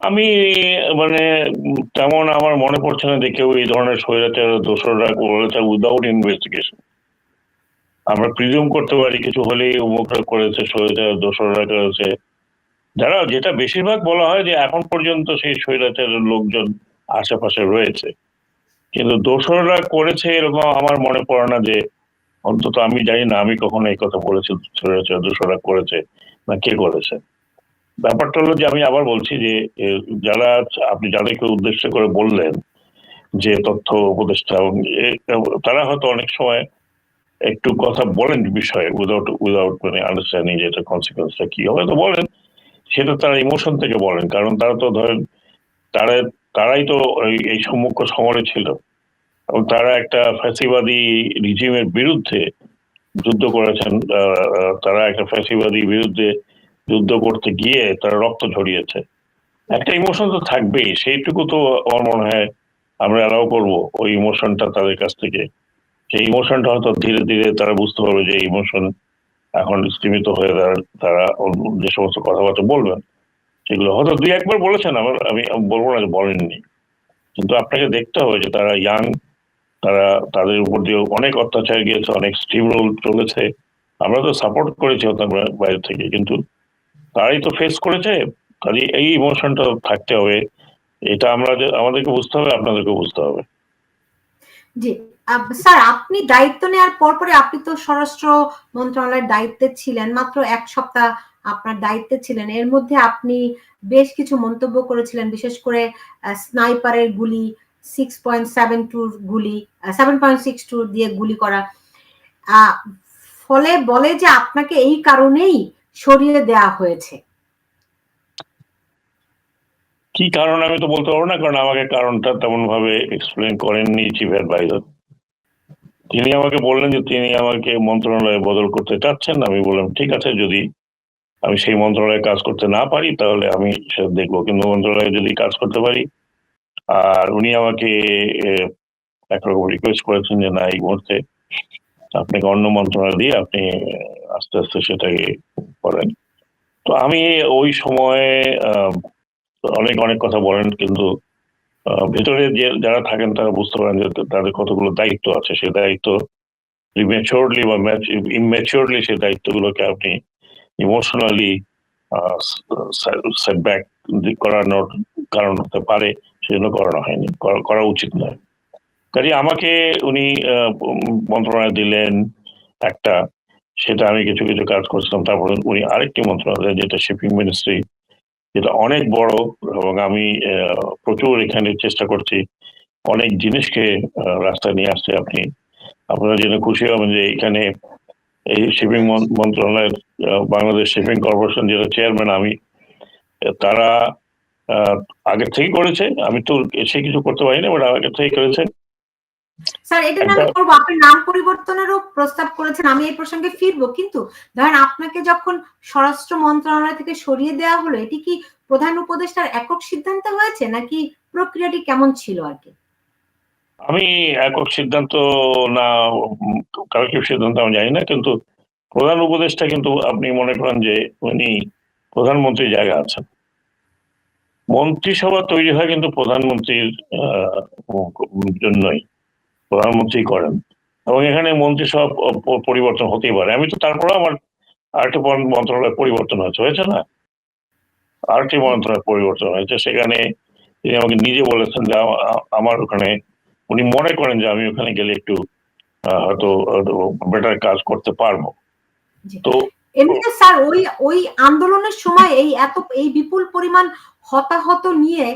আমি মানে তেমন আমার মনে পড়ছে না যে কেউ এই ধরনের স্বৈরাচার দোসররা করেছে উইদাউট ইনভেস্টিগেশন। আমরা প্রিজুম করতে পারি কিছু হলেই অমুকরা করেছে, স্বৈরাচার দোসররা করেছে, যারা যেটা বেশিরভাগ বলা হয় যে এখন পর্যন্ত সেই স্বৈরাচারের লোকজন আশেপাশে রয়েছে, কিন্তু দোসররা করেছে এরকম আমার মনে পড়ে না। যে অন্তত আমি জানি না আমি কখনো এই কথা বলেছি স্বৈরাচার দোসররা করেছে না কে করেছে। ব্যাপারটা হলো যে আমি আবার বলছি যে যারা আপনি যাদেরকে উদ্দেশ্য করে বললেন যে তথ্য উপদেষ্টা, তারা হয়তো অনেক সময় একটু কথা বলেন বিষয়ে উইদাউট উইদাউট মানে আন্ডারস্ট্যান্ডিং যে এটা কনসিকুয়েন্সটা কি হবে, তো বলেন সেটা তারা ইমোশন থেকে বলেন। কারণ তারা তো ধরেন তারা তারাই তো এই সম্মুখ সমরে ছিল এবং তারা একটা ফ্যাসিবাদী রিজিমের বিরুদ্ধে যুদ্ধ করেছেন। তারা একটা ফ্যাসিবাদী বিরুদ্ধে যুদ্ধ করতে গিয়ে তারা রক্ত ঝরিয়েছে। একটা ইমোশন তো থাকবেই, সেইটুকু তো আমার মনে হয় আমরা অ্যালাউ করবো ওই ইমোশনটা তাদের কাছ থেকে। সেই ইমোশনটা হয়তো ধীরে ধীরে তারা বুঝতে পারবে যে ইমোশন এখন স্তীমিত হয়ে তারা যে সমস্ত কথাবার্তা বলবেন সেগুলো হয়তো দুই একবার বলেছেন, আমি বলবো না যে বলেননি, কিন্তু আপনাকে দেখতে হবে যে তারা ইয়াং, তারা তাদের উপর দিয়ে অনেক অত্যাচার গিয়েছে, অনেক স্টিম রোল চলেছে। আমরা তো সাপোর্ট করেছি বাইরে থেকে, কিন্তু তারাই তো ফেস করেছে। কাজে এই ইমোশনটা থাকতে হবে, এটা আমাদেরকে বুঝতে হবে, আপনাদেরকে বুঝতে হবে। জি স্যার, আপনি দায়িত্ব নেওয়ার পরপরে আপনি তো স্বরাষ্ট্র মন্ত্রণালয়ের দায়িত্বে ছিলেন, মাত্র 1 সপ্তাহ আপনার দায়িত্বে ছিলেন। এর মধ্যে আপনি বেশ কিছু মন্তব্য করেছিলেন, বিশেষ করে স্নাইপারের গুলি, 6.72 গুলি, 7.62 দিয়ে গুলি করা। ফলে বলে যে আপনাকে এই কারণেই সরিয়ে দেয়া হয়েছে। কি কারণ আমি তো বলতে পারবো না, কারণ আমাকে কারণটা তেমন ভাবে এক্সপ্লেন করেননি চিফ অ্যাডভাইজার। তিনি আমাকে বললেন যে তিনি আমাকে মন্ত্রণালয়ে বদল করতে চাচ্ছেন। আমি বললাম ঠিক আছে, যদি আমি সেই মন্ত্রণালয়ে কাজ করতে না পারি তাহলে আমি সেটা দেখবো, কিন্তু মন্ত্রণালয়ে যদি কাজ করতে পারি। আর উনি আমাকে একরকম রিকোয়েস্ট করেছেন যে না, এই মুহূর্তে আপনাকে অন্য মন্ত্রণালয় দিয়ে আপনি আস্তে আস্তে সেটাকে করেন। তো আমি ওই সময়ে অনেক অনেক কথা বলেন, কিন্তু ভেতরে যে যারা থাকেন তারা বুঝতে পারেন যে তাদের কতগুলো দায়িত্ব আছে। সেই দায়িত্ব রিম্যাচিওরলি বা ইম্যাচিওরলি সেই দায়িত্বগুলোকে আপনি ইমোশনালি সেটব্যাক করানোর কারণ হতে পারে, সেজন্য করানো হয়নি, করা উচিত নয়। কাজে আমাকে উনি মন্ত্রণালয় দিলেন একটা, সেটা আমি কিছু কিছু কাজ করছিলাম। তারপরে উনি আরেকটি মন্ত্রণালয়, যেটা শিপিং মিনিস্ট্রি, যেটা অনেক বড়, এবং আমি প্রচুর এখানে চেষ্টা করছি অনেক জিনিসকে রাস্তায় নিয়ে আসছে। আপনারা জেনে খুশি হবেন যে এখানে এই শিপিং মন্ত্রণালয়ের বাংলাদেশ শিপিং কর্পোরেশন যেটা চেয়ারম্যান আমি, তারা আগের থেকে করেছে, আমি তো এসে কিছু করতে পারি না, বাট আগের থেকে করেছে। স্যার, এটা আমি করবো, আপনি নাম পরিবর্তনেরও প্রস্তাব করেছেন, আমি এই প্রসঙ্গে ফিরবো। কিন্তু ধরেন আপনাকে যখন স্বরাষ্ট্র মন্ত্রণালয় থেকে সরিয়ে দেওয়া হলো, এটি কি প্রধান উপদেষ্টার একক সিদ্ধান্ত হয়েছে নাকি প্রক্রিয়াটি কেমন ছিল আর কি? আমি একক সিদ্ধান্ত না, কালেক্টিভ সিদ্ধান্ত আমি জানি না, কিন্তু প্রধান উপদেষ্টা কিন্তু আপনি মনে করেন যে উনি প্রধানমন্ত্রীর জায়গা আছেন। মন্ত্রিসভা তৈরি হয় কিন্তু প্রধানমন্ত্রীর জন্যই, প্রধানমন্ত্রী করেন, এবং এখানে মন্ত্রিসভা পরিবর্তন হতেই পারে। আমি তো তারপরে আমার আরেকটি মন্ত্রণালয় পরিবর্তন হয়েছে না, আরেকটি মন্ত্রণালয় পরিবর্তন হয়েছে। সেখানে তিনি আমাকে নিজে বলেছেন যে আমার ওখানে উনি মনে করেন যে আমি ওখানে গেলে একটু হয়তো বেটার কাজ করতে পারবো। তো এমনিতে স্যার, ওই আন্দোলনের সময় এই বিপুল পরিমাণ হতাহত নিয়ে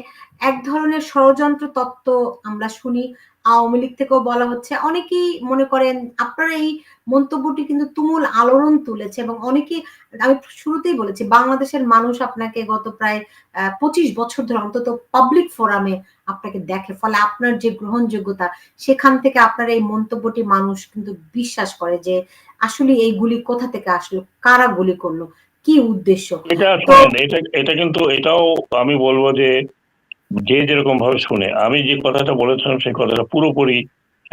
এক ধরনের ষড়যন্ত্র তত্ত্ব আমরা শুনি, আওয়ামী লীগ থেকেও বলা হচ্ছে। অনেকেই মনে করেন আপনার এই মন্তব্যটি কিন্তু তুমুল আলোড়ন তুলেছে, এবং অনেকেই, আমি শুরুতেই বলেছি, বাংলাদেশের মানুষ আপনাকে গত প্রায় 25 বছর ধরে অন্তত পাবলিক ফোরামে আপনাকে দেখে, ফলে আপনার যে গ্রহণযোগ্যতা, সেখান থেকে আপনার এই মন্তব্যটি মানুষ কিন্তু বিশ্বাস করে যে আসলে এই গুলি কোথা থেকে আসলো, কারা গুলি করলো, কি উদ্দেশ্য। এটা কিন্তু এটাও আমি বলবো যে যে যেরকম ভাবে শুনে, আমি যে কথাটা বলেছিলাম সেই কথাটা পুরোপুরি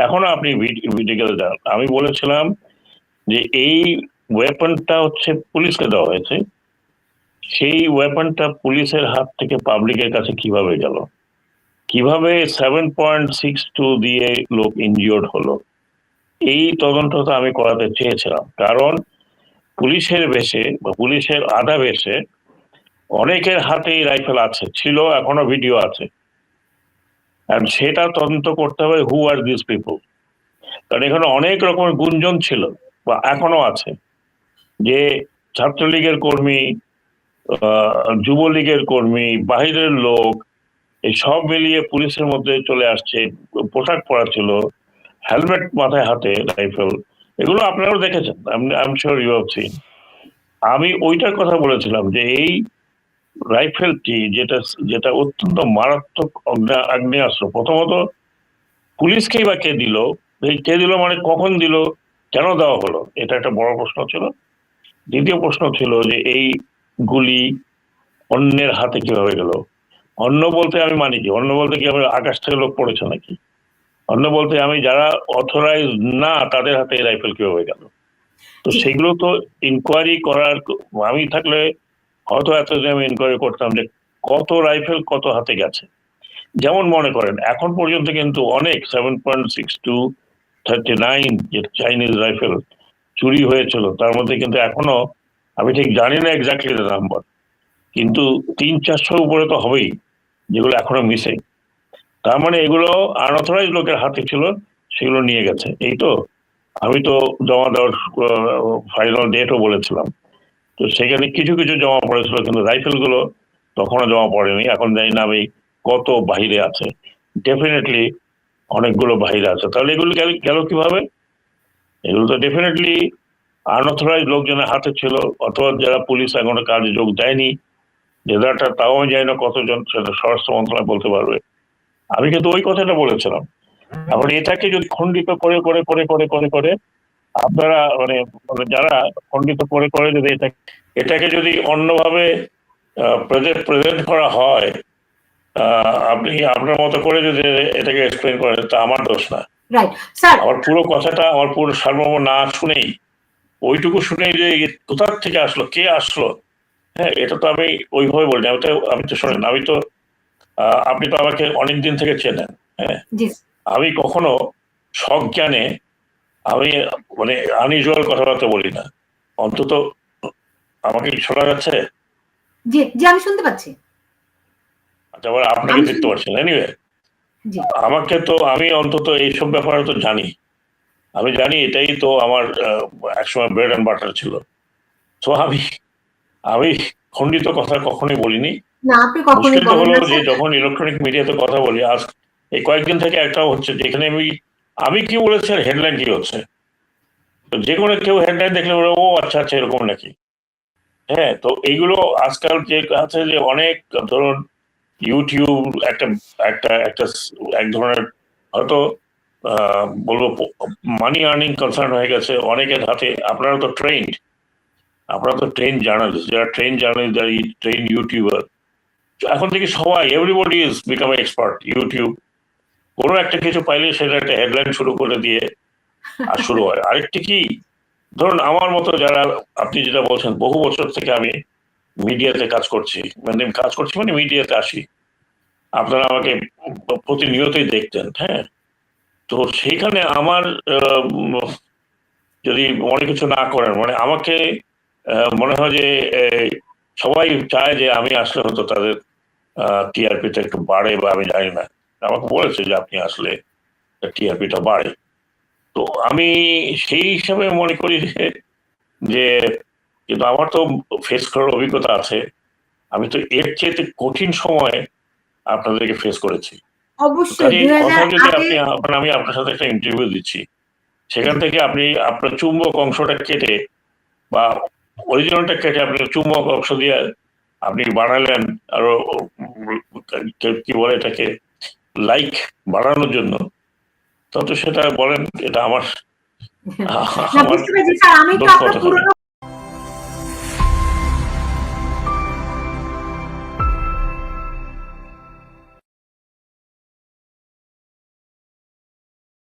এখনো আপনি ভিডিও যান। আমি বলেছিলাম যে এই ওয়েপনটা হচ্ছে পুলিশকে দেওয়া হয়েছে, সেই ওয়েপনটা পুলিশের হাত থেকে পাবলিকের কাছে কিভাবে গেল, কিভাবে 7.62 দিয়ে লোক ইনজিওর্ড হলো, এই তদন্তটা আমি করাতে চেয়েছিলাম। কারণ পুলিশের বেশে বা পুলিশের আধা বেশে অনেকের হাতেই রাইফেল আছে, ছিল, এখনো ভিডিও আছে, আর সেটা তদন্ত করতে হবে হু আর দিস পিপল। কারণ এখানে অনেক রকমের গুঞ্জন ছিল বা এখনো আছে যে ছাত্রলীগের কর্মী, যুবলীগের কর্মী, বাহিরের লোক, এই সব মিলিয়ে পুলিশের মধ্যে চলে আসছে, পোশাক পরা ছিল, হেলমেট মাথায়, হাতে রাইফেল, এগুলো আপনারাও দেখেছেন, I am sure you have seen. আমি ওইটার কথা বলেছিলাম যে এই রাইফেলটি যেটা যেটা অত্যন্ত মারাত্মক আগ্নেয়াস্ত্র, প্রথমত পুলিশকেই বা কে দিল, কে দিল মানে কখন দিল, কেন দেওয়া হলো, এটা একটা বড় প্রশ্ন ছিল। দ্বিতীয় প্রশ্ন ছিল যে এই গুলি অন্যের হাতে কিভাবে গেল। অন্য বলতে আমি মানি কি, অন্য বলতে কি আমার আকাশ থেকে লোক পড়েছে নাকি, অন্য বলতে আমি যারা অথরাইজ না তাদের হাতে এই রাইফেল কিভাবে গেল। তো সেগুলো তো ইনকোয়ারি করার, আমি থাকলে হয়তো এতদিন আমি ইনকোয়ারি করতাম যে কত রাইফেল কত হাতে গেছে। যেমন মনে করেন এখন পর্যন্ত কিন্তু অনেক 7.62, 39 যে চাইনিজ রাইফেল চুরি হয়েছিল, তার মধ্যে কিন্তু এখনো আমি ঠিক জানি না এক্স্যাক্টলি দ্য নাম্বার, কিন্তু 300-400 উপরে তো হবেই যেগুলো এখনো মিসিং। তার মানে এগুলো আনঅথরাইজ লোকের হাতে ছিল, সেগুলো নিয়ে গেছে। এই তো আমি তো জমা দেওয়ার ফাইনাল ডেটও বলেছিলাম, তো সেখানে কিছু কিছু জমা পড়েছিল, কিন্তু রাইফেল গুলো তখনও জমা পড়েনি। এখন জানি না আমি কত বাহিরে আছে, ডেফিনেটলি অনেকগুলো বাহিরে আছে। তাহলে এগুলো গেল কিভাবে? এগুলো তো ডেফিনেটলি আনঅথরাইজ লোকজনের হাতে ছিল, অথবা যারা পুলিশ এখনো কাজে যোগ দেয়নি, যেটা তাও আমি জানি না কতজন, সেটা স্বরাষ্ট্র মন্ত্রণালয় বলতে পারবে। আমি কিন্তু ওই কথাটা বলেছিলাম। আবার এটাকে যদি খণ্ডিত করে করে করে করে করে করে আপনারা মানে যারা খণ্ডিত করে করে যদি এটাকে যদি অন্যভাবে প্রেজেন্ট করা হয়, আপনি আপনার মতো করে যদি এটাকে এক্সপ্লেন করেন, তা আমার দোষ না। আমার পুরো কথাটা, আমার পুরো সার্বভৌম না শুনেই, ওইটুকু শুনেই যে কোথার থেকে আসলো, কে আসলো, হ্যাঁ, এটা তো আমি ওইভাবে বলি। আমি তো শোনেন, আমি তো আপনি তো আমাকে অনেকদিন থেকে চেনেন, হ্যাঁ, আমি কখনো সজ্ঞানে আমি মানে আনইউজুয়াল কথাবার্তা বলি না। অন্তত আমাকে শোনা যাচ্ছে? জি জি, আমি শুনতে পাচ্ছি। আচ্ছা, আবার আপনাকে দেখতে পাচ্ছেন। এনিওয়ে, আমাকে তো, আমি অন্তত এইসব ব্যাপারে তো জানি, আমি জানি এটাই তো আমার একসময় ব্রেড অ্যান্ড বাটার ছিল। তো আমি খণ্ডিত কথা কখনোই বলিনি। মুশকিলটা হলো যে যখন ইলেকট্রনিক মিডিয়াতে কথা বলি, আজ এই কয়েকদিন থেকে একটা হচ্ছে যেখানে আমি কি বলেছি আর হেডলাইন কি হচ্ছে, তো যে কোনো কেউ হেডলাইন দেখলে বলে ও আচ্ছা আচ্ছা এরকম নাকি। হ্যাঁ, তো এইগুলো আজকাল যে আছে যে অনেক, ধরুন ইউটিউব একটা একটা একটা এক ধরনের হয়তো বলবো মানি আর্নিং কনসার্ন হয়ে গেছে অনেকের হাতে। আপনারা তো ট্রেন জার্নালিস্ট, যারা ট্রেন জার্নালিস্ট, যারা ট্রেন ইউটিউবার, এখন থেকে সবাই, everybody is become expert YouTube. কোনো একটা কিছু পাইলে সেটা একটা হেডলাইন শুরু করে দিয়ে আর শুরু হয়। আরেকটি কি, ধরুন আমার মতো যারা, আপনি যেটা বলছেন, বহু বছর থেকে আমি মিডিয়াতে কাজ করছি, মানে মিডিয়াতে আসি, আপনারা আমাকে প্রতিনিয়তই দেখতেন, হ্যাঁ। তো সেইখানে আমার যদি অনেক কিছু না করেন, মানে আমাকে মনে হয় যে সবাই চায় যে আমি আসলে হয়তো তাদের টিআরপিটা একটু বাড়ে, বা আমি জানি না, আমাকে বলেছে যে আপনি আসলে টিআরপিটা বাড়ে। তো আমি সেই হিসাবে মনে করি যে কিন্তু আমার তো ফেস করার অভিজ্ঞতা আছে, আমি তো এর চেয়ে কঠিন সময় আপনাদেরকে ফেস করেছি। আমি আপনার সাথে একটা ইন্টারভিউ দিচ্ছি, সেখান থেকে আপনি আপনার চুম্বক অংশটা কেটে বা অরিজিনালটা কেটে আপনি চুম্বক অংশ দিয়ে আপনি বানালেন আরো কি বলে এটাকে, লাইক বাড়ানোর জন্য। তো সেটা বলেন, এটা আমার আমি তো